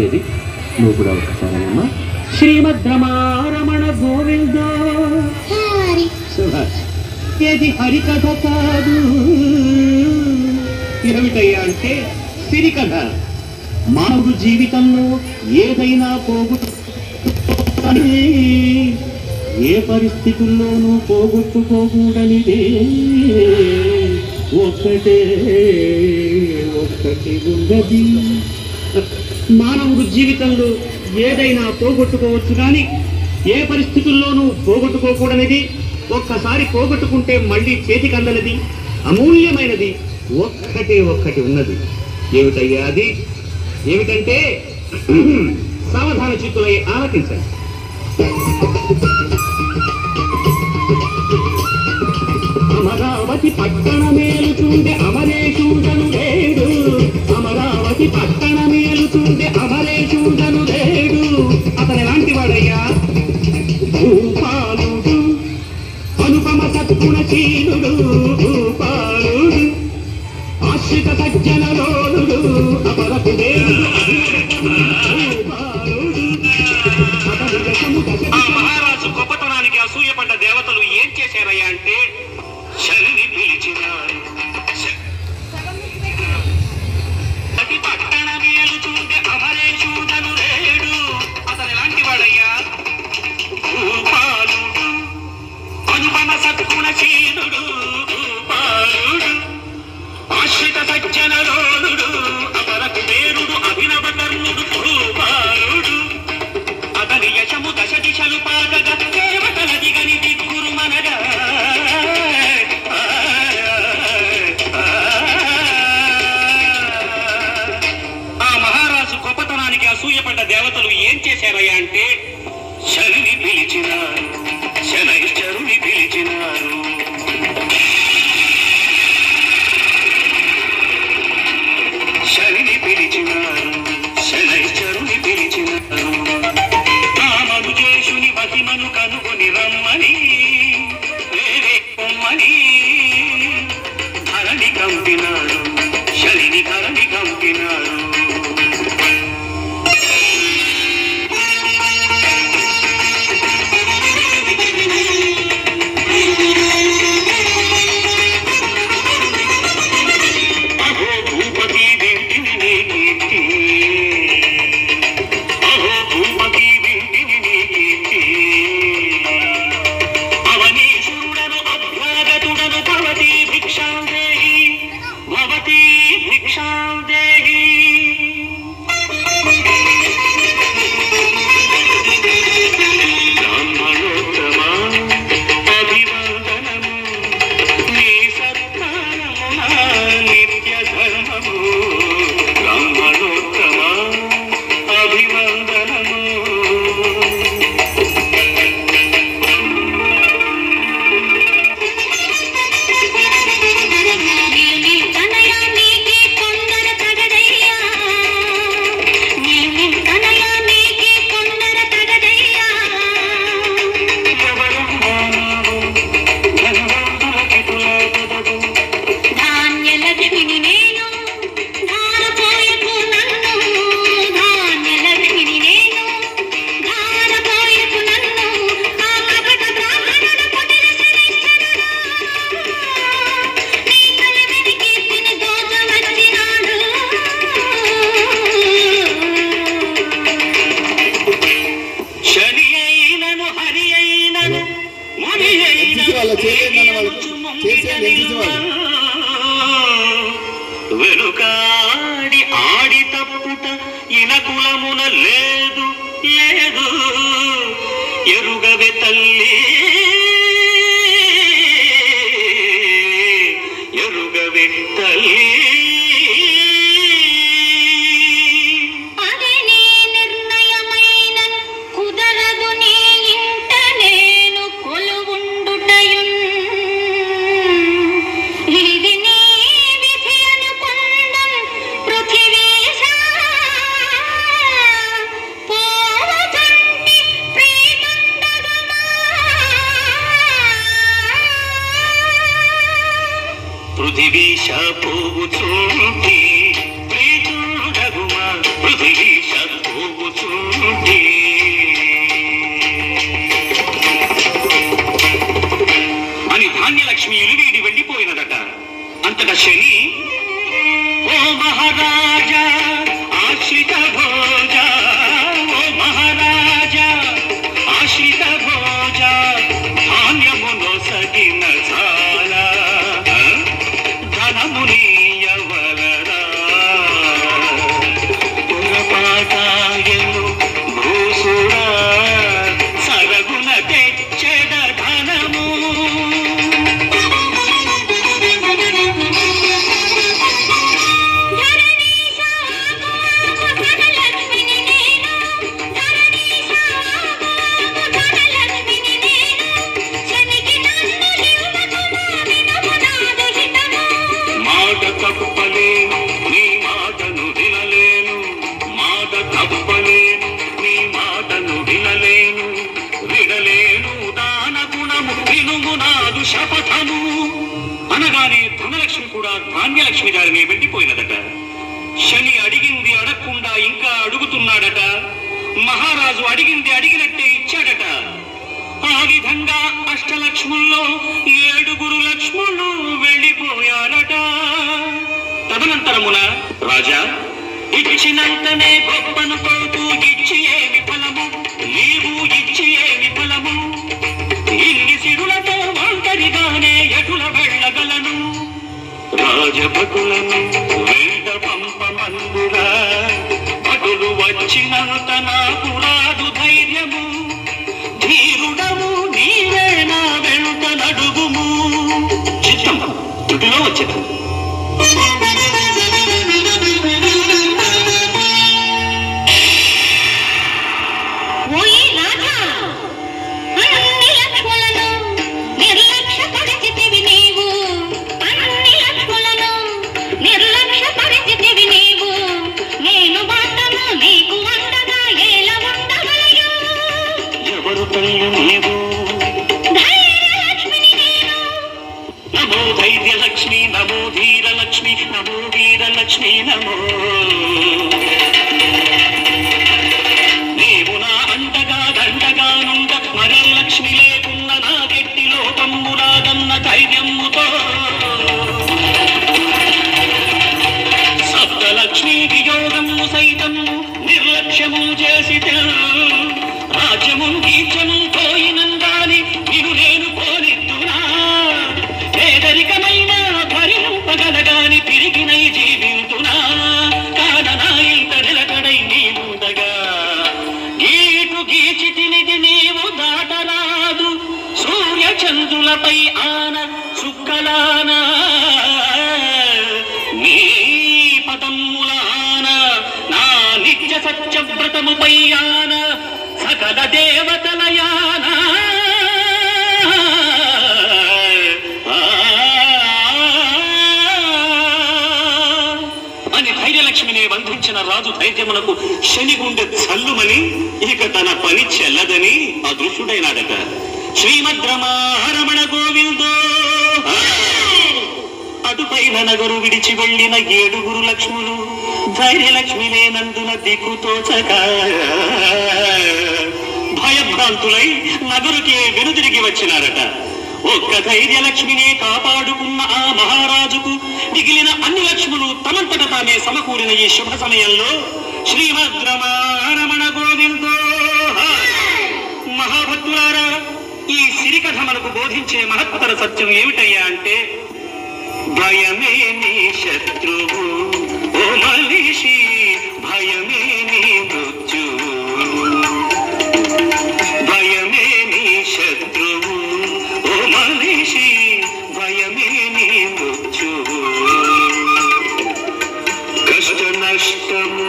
ఏది నువ్వు కూడా ఒకసారి అమ్మా. శ్రీమద్రమారమణ గోవింద ఏది హరికథ కాదు. ఏమిటయ్యా అంటే సిరికథ. మానవుడు జీవితంలో ఏదైనా ఏ పరిస్థితుల్లోనూ పోగొట్టుకోకూడనిదే ఒక్కటి ఉన్నది. మానవుడు జీవితంలో ఏదైనా పోగొట్టుకోవచ్చు, కానీ ఏ పరిస్థితుల్లోనూ పోగొట్టుకోకూడనిది, ఒక్కసారి పోగొట్టుకుంటే మళ్ళీ చేతికి అందనిది, అమూల్యమైనది ఒక్కటి ఉన్నది. ఏమిటయ్యా అది? ఏమిటంటే సావధాన చిత్తులై ఆలకించండి. అమరావతి పట్టణ మేలుచుండే అమరేశూడను రేడు. అమరావతి పట్టణ మేలుచుండే అమరేశూడను రేడు. అతను ఎలాంటి వాడయ్యా? భూపాలుడు, అనుపమ సద్గుణశీలుడు. భూపాలుడు ఆశ్రిత సజ్జనలోలుడు. అపరకు మహారాజు గొప్పతనానికి అసూయపడ్డ దేవతలు ఏం చేశారయ్యా అంటే శనిని పిలిచినారు. అతి పట్టణ మేలుచుండే అమరేశూడను రేడు. అతను ఎలాంటి వాడయ్యా? భూపాలుడు, అనుపమ సద్గుణశీలుడు. భూపాలుడు ఆశ్రిత సజ్జనలోలుడు. అపరకు వేరుడు అభినవ కర్ణుడు. భూపాలుడు అతని యశము దశ దిశలు పాకగా దేవతల దిగని దిక్కురు మనగా. ఆ మహారాజు గొప్పతనానికి అసూయపడ్డ దేవతలు ఏం చేశారయ్యా అంటే శనిని పిలిచినారు. శనైశ్చరుని పిలిచినారు. శనిని పిలిచినారు. శనైశ్చరుని పిలిచినారు. రామనుజేషుని మహిమను కనుగొని రమ్మని వేరే పొమ్మని ధరణి కంపినాడు. శనిని ధరణి కంపినాడు. వెనుకాడి ఆడి తప్పుట ఇనకులమున లేదు లేదు. ఎరుగవే తల్లి ఎరుగవే తల్లి. పృథివీశ పోగుచుంటి ప్రీతుడగుమా. పృథివీశ బుద్ధి అని ధాన్యలక్ష్మి ఇలువేడి వెళ్ళిపోయినదట. అంతటా శని, ఓ మహారాజా ఆశ్రిత భోజ, ఓ మహారాజా ఆశ్రిత భోజ, ధాన్యమును సగిన చాలా ధనమునీయవలరా, పురపాటాయను భూసురా సరగున తెచ్చెద ధనము. తప్పలేను నీ మాటను వినలేను, మాట తప్పలేను నీ మాటను వినలేను, విడలేను దాన గుణము వినుము నాదు శపథము అనగానే ధనలక్ష్మి కూడా ధాన్యలక్ష్మి గారిని వెళ్ళిపోయినదట. శని అడిగింది అడగకుండా ఇంకా అడుగుతున్నాడట. మహారాజు అడిగింది అడిగినట్టే ఇచ్చాడట. ఆ విధంగా అష్టలక్ష్ముల్లో 7 లక్ష్ములు వెళ్ళిపోయారట. తదనంతరమున రాజా, ఇచ్చినంతనే గొప్పనుకోతూ ఇచ్చి ఏమి ఫలము, నీవు ఇచ్చి ఏమి ఫలము, ఇన్ని సిరులతో ఒంటరిగానే ఎటుల వెళ్ళగలను, రాజభటులను వెంట పంపమందురా, భటులు వచ్చినంత నాకు రాదు ధైర్యము, ధీరుడము నీవే నా వెంట నడుగుము. చిత్తం తుటిలో వచ్చేది. నమో ధైర్యలక్ష్మి, నమో ధీరలక్ష్మి, నమో వీరలక్ష్మి నమో. నీవు నా అండగా దండగా నుండ, మరే లక్ష్మి లేకున్న నా గట్టి లోకమ్మురాదన్న ధైర్యముతో సప్తలక్ష్మి వియోగము సైతము నిర్లక్ష్యము చేసి రాజ్యము గీర్జము పోయినందాని నిన్ను నేను పోనిద్దునా, పేదరికమైన భరింపగలగాని తిరిగినై జీవింతునా, కాదనా ఇంత నిలకడై నీ ముందగా గీటు గీచి తినిది నీవు దాటరాదు, సూర్య చంద్రులపై ఆన చుక్కలాన నీ పదములాన, నా నిత్య సత్యవ్రతముపై ఆన సకల దేవతలయాన అని ధైర్యలక్ష్మిని బంధించిన రాజు ధైర్యమునకు శని గుండె చల్లుమని ఇక తన పని చెల్లదని అదృశ్యుడైనాడట. శ్రీమద్రమారమణ గోవిందో. అటుపైన నగరు విడిచి వెళ్లిన 7 లక్ష్ములు ధైర్యలక్ష్మి లేనందున దిక్కుతోచక భయభ్రాంతులై నగరుకే వెనుదిరిగి వచ్చినారట. ఒక్క ధైర్యలక్ష్మినే కాపాడుకున్న ఆ మహారాజుకు మిగిలిన అన్ని లక్ష్ములు తమంతట తామే సమకూరిన ఈ శుభ సమయంలో శ్రీమద్రమారమణ గోవిందో. మహాభక్తులారా, ఈ సిరికథ మనకు బోధించే మహత్తర సత్యం ఏమిటయ్యా అంటే, భయమే నీ శత్రువు ఓ మనిషి, భయమే నీ మృత్యువు, భయమే నీ శత్రువు ఓ మనిషి, భయమే నీ మృత్యువు, కష్ట నష్టము